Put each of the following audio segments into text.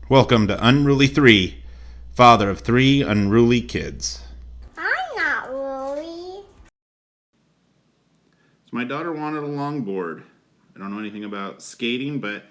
Welcome to Unruly 3, father of 3 unruly kids. I'm not really. So my daughter wanted a longboard. I don't know anything about skating, but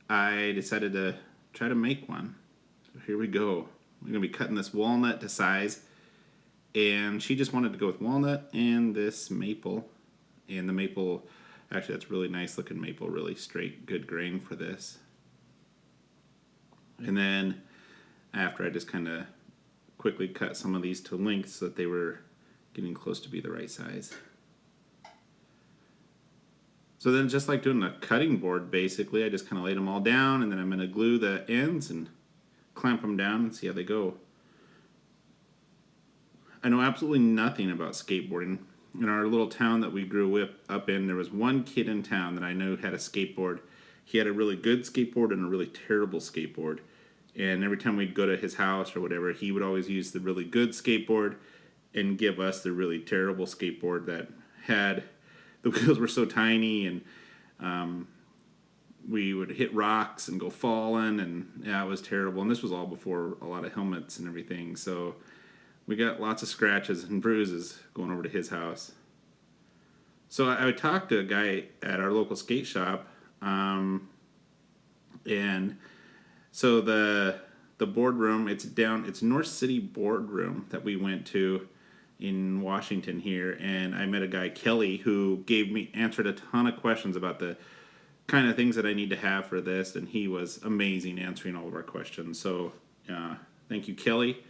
I decided to try to make one. So here we go. We're going to be cutting this walnut to size, and she just wanted to go with walnut and this maple. And the maple, actually that's really nice looking maple, really straight, good grain for this. And then after I just kind of quickly cut some of these to length so that they were getting close to be the right size. So then just like doing a cutting board basically, I just kind of laid them all down and then I'm going to glue the ends and clamp them down and see how they go. I know absolutely nothing about skateboarding. In our little town that we grew up in, there was one kid in town that I knew had a skateboard. He had a really good skateboard and a really terrible skateboard. And every time we'd go to his house or whatever, he would always use the really good skateboard and give us the really terrible skateboard that had the wheels were so tiny and we would hit rocks and go falling, and yeah, it was terrible. And this was all before a lot of helmets and everything, so we got lots of scratches and bruises going over to his house. So I would talk to a guy at our local skate shop, and so the boardroom, it's North City Boardroom that we went to in Washington here, and I met a guy, Kelly, who answered a ton of questions about the kind of things that I need to have for this, and he was amazing answering all of our questions. So thank you, Kelly.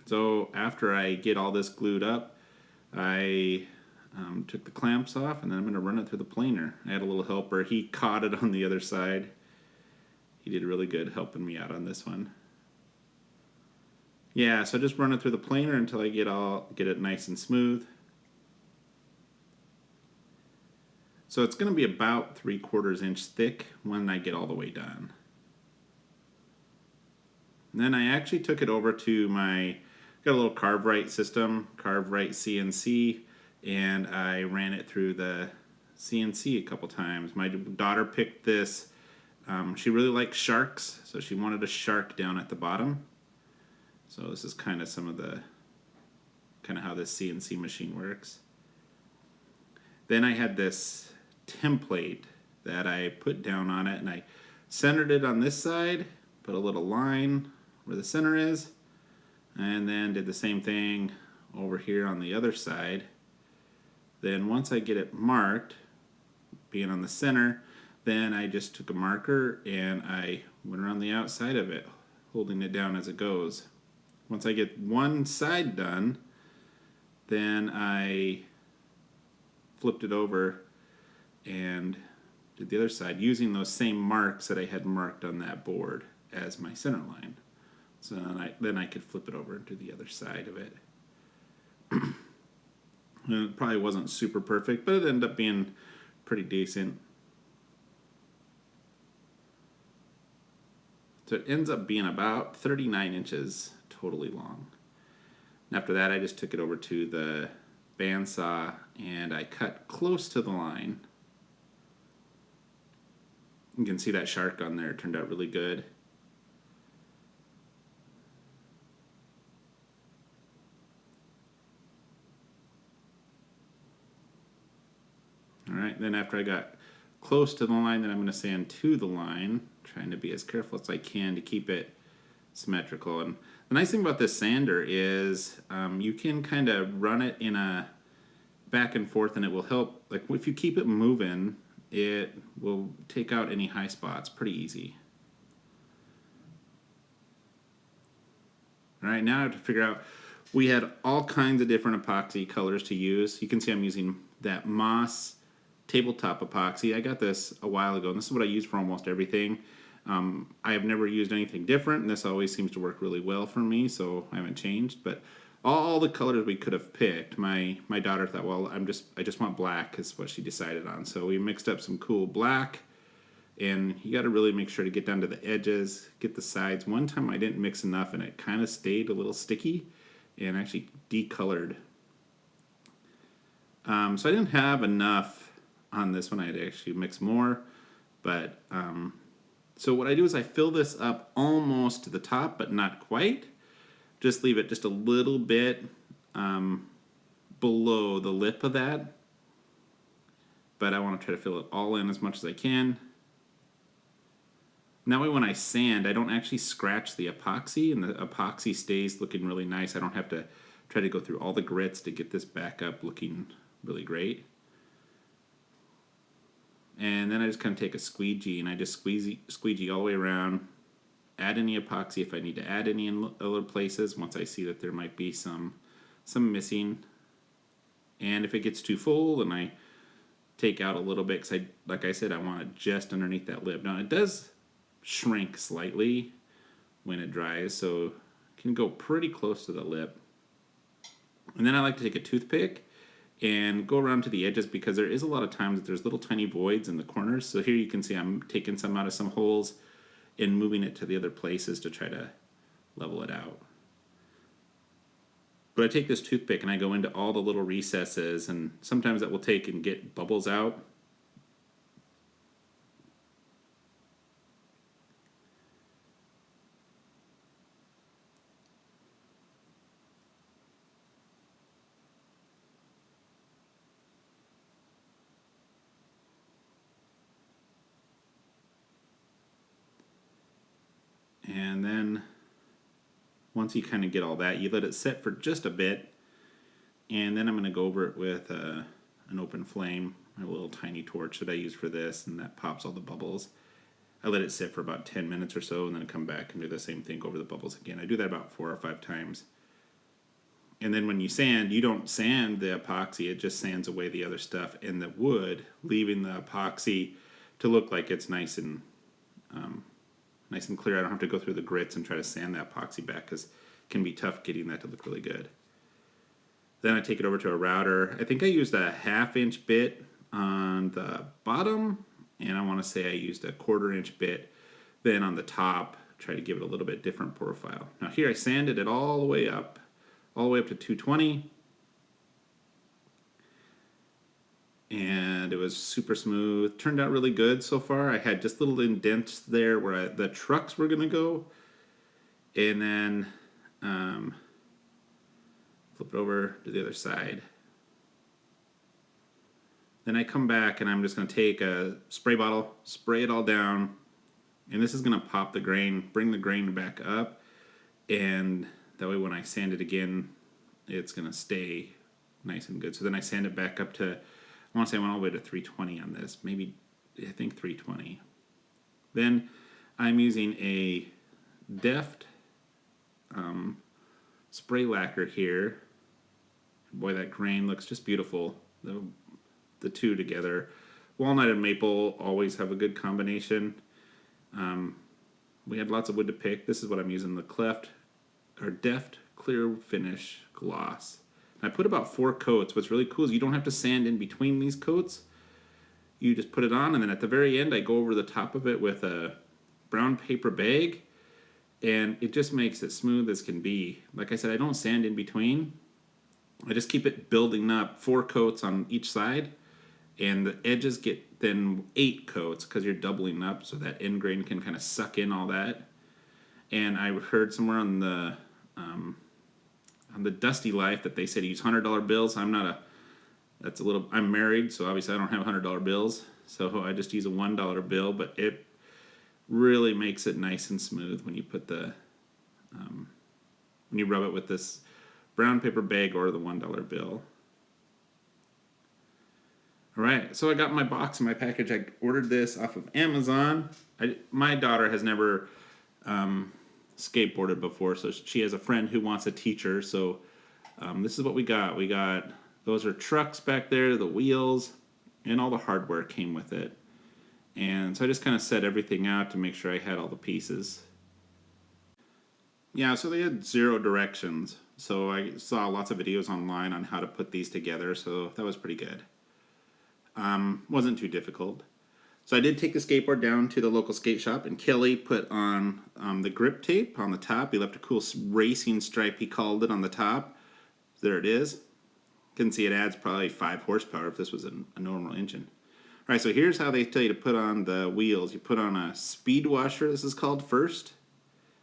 So after I get all this glued up, I took the clamps off, and then I'm going to run it through the planer. I had a little helper. He caught it on the other side. He did really good helping me out on this one. Yeah, so just run it through the planer until I get it nice and smooth. So it's going to be about 3/4 inch thick when I get all the way done. And then I actually took it over to got a little Carve-Right system, Carve-Right CNC, and I ran it through the CNC a couple times. My daughter picked this. She really likes sharks, so she wanted a shark down at the bottom. So this is kind of how this CNC machine works. Then I had this template that I put down on it, and I centered it on this side, put a little line where the center is, and then did the same thing over here on the other side. Then once I get it marked, being on the center, then I just took a marker and I went around the outside of it, holding it down as it goes. Once I get one side done, then I flipped it over and did the other side using those same marks that I had marked on that board as my center line. So then I could flip it over and do the other side of it. It probably wasn't super perfect, but it ended up being pretty decent. So it ends up being about 39 inches totally long. And after that, I just took it over to the bandsaw and I cut close to the line. You can see that shark on there. It turned out really good. Alright, then after I got close to the line, then I'm going to sand to the line, trying to be as careful as I can to keep it symmetrical. And the nice thing about this sander is you can kind of run it in a back and forth, and it will help. Like if you keep it moving, it will take out any high spots pretty easy. Alright, now I have to figure out, we had all kinds of different epoxy colors to use. You can see I'm using that moss tabletop epoxy. I got this a while ago, and this is what I use for almost everything. I have never used anything different, and this always seems to work really well for me, so I haven't changed. But all the colors we could have picked, my daughter thought, well, I just want black is what she decided on. So we mixed up some cool black, and you got to really make sure to get down to the edges, get the sides. One time I didn't mix enough, and it kind of stayed a little sticky and actually decolored. So I didn't have enough on this one. I had to actually mix more, But so what I do is I fill this up almost to the top, but not quite. Just leave it just a little bit below the lip of that. But I want to try to fill it all in as much as I can. And that way when I sand, I don't actually scratch the epoxy, and the epoxy stays looking really nice. I don't have to try to go through all the grits to get this back up looking really great. And then I just kind of take a squeegee and I just squeegee all the way around. Add any epoxy if I need to add any in other places once I see that there might be some missing. And if it gets too full, then I take out a little bit because like I said, I want it just underneath that lip. Now it does shrink slightly when it dries, so it can go pretty close to the lip. And then I like to take a toothpick and go around to the edges because there is a lot of times that there's little tiny voids in the corners. So here you can see I'm taking some out of some holes and moving it to the other places to try to level it out. But I take this toothpick and I go into all the little recesses, and sometimes that will take and get bubbles out. And then once you kind of get all that, you let it sit for just a bit, and then I'm going to go over it with an open flame, a little tiny torch that I use for this, and that pops all the bubbles. I let it sit for about 10 minutes or so, and then come back and do the same thing, go over the bubbles again. I do that about 4 or 5 times. And then when you sand, you don't sand the epoxy, it just sands away the other stuff in the wood, leaving the epoxy to look like it's nice and clear. I don't have to go through the grits and try to sand that epoxy back because it can be tough getting that to look really good. Then I take it over to a router. I think I used a 1/2-inch bit on the bottom, and I want to say I used a 1/4-inch bit then on the top, try to give it a little bit different profile. Now here I sanded it all the way up to 220. And it was super smooth. Turned out really good so far. I had just little indents there where the trucks were going to go. And then flip it over to the other side. Then I come back and I'm just going to take a spray bottle, spray it all down. And this is going to pop the grain, bring the grain back up. And that way when I sand it again, it's going to stay nice and good. So then I sand it back up to, I want to say I went all the way to 320 on this. Maybe, I think 320. Then I'm using a Deft spray lacquer here. Boy, that grain looks just beautiful. The two together. Walnut and Maple always have a good combination. We had lots of wood to pick. This is what I'm using, the Deft Clear Finish Gloss. I put about 4 coats. What's really cool is you don't have to sand in between these coats. You just put it on, and then at the very end I go over the top of it with a brown paper bag, and it just makes it smooth as can be. Like I said, I don't sand in between. I just keep it building up, 4 coats on each side, and the edges get then 8 coats because you're doubling up so that end grain can kind of suck in all that. And I heard somewhere on the Dusty Life that they said use $100 bills. I'm married, so obviously I don't have $100 bills, so I just use a $1 bill, but it really makes it nice and smooth when you put when you rub it with this brown paper bag or the $1 bill. Alright, so I got my box and my package. I ordered this off of Amazon. My daughter has never skateboarded before, so she has a friend who wants to teach her, so this is what we got. Those are trucks back there, the wheels, and all the hardware came with it. And so I just kind of set everything out to make sure I had all the pieces. Yeah, so they had 0 directions. So I saw lots of videos online on how to put these together, so that was pretty good. Wasn't too difficult. So I did take the skateboard down to the local skate shop, and Kelly put on the grip tape on the top. He left a cool racing stripe, he called it, on the top. There it is. You can see it adds probably 5 horsepower if this was a normal engine. Alright, so here's how they tell you to put on the wheels. You put on a speed washer, this is called, first,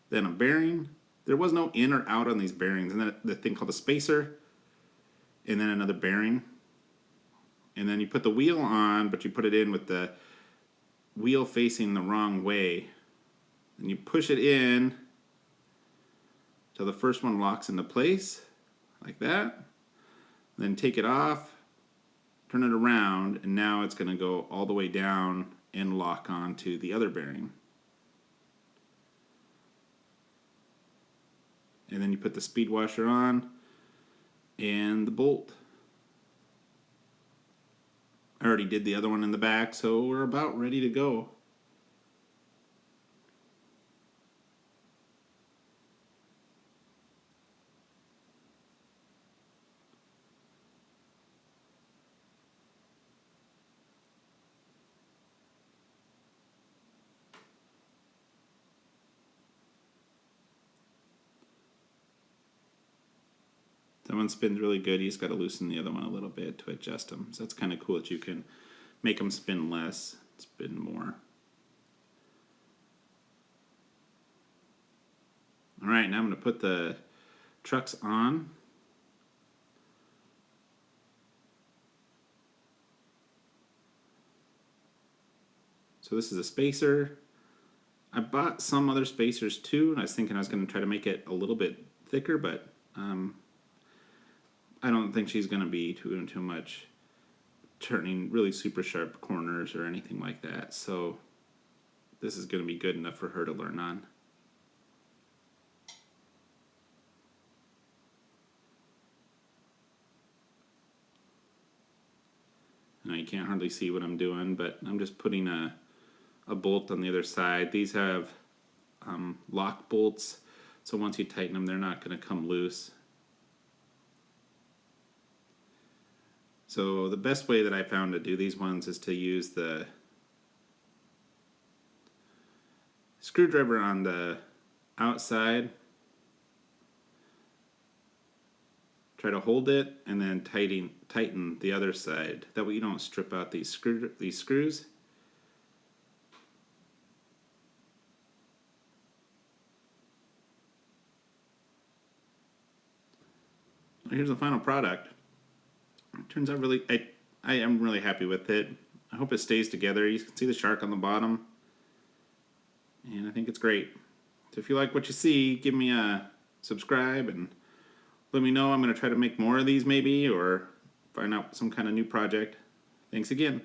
then a bearing. There was no in or out on these bearings, and then the thing called a spacer, and then another bearing. And then you put the wheel on, but you put it in with the wheel facing the wrong way. And you push it in till the first one locks into place, like that. Then take it off, turn it around, and now it's going to go all the way down and lock onto the other bearing. And then you put the speed washer on and the bolt. I already did the other one in the back, so we're about ready to go. That one spins really good. You just got to loosen the other one a little bit to adjust them. So that's kind of cool that you can make them spin less, spin more. All right, now I'm going to put the trucks on. So this is a spacer. I bought some other spacers too, and I was thinking I was going to try to make it a little bit thicker, but I don't think she's going to be doing too much turning really super sharp corners or anything like that. So this is going to be good enough for her to learn on. Now you can't hardly see what I'm doing, but I'm just putting a bolt on the other side. These have lock bolts, so once you tighten them, they're not going to come loose. So the best way that I found to do these ones is to use the screwdriver on the outside. Try to hold it and then tighten the other side. That way you don't strip out these screws. Here's the final product. It turns out really, I am really happy with it. I hope it stays together. You can see the shark on the bottom. And I think it's great. So if you like what you see, give me a subscribe and let me know. I'm going to try to make more of these maybe, or find out some kind of new project. Thanks again.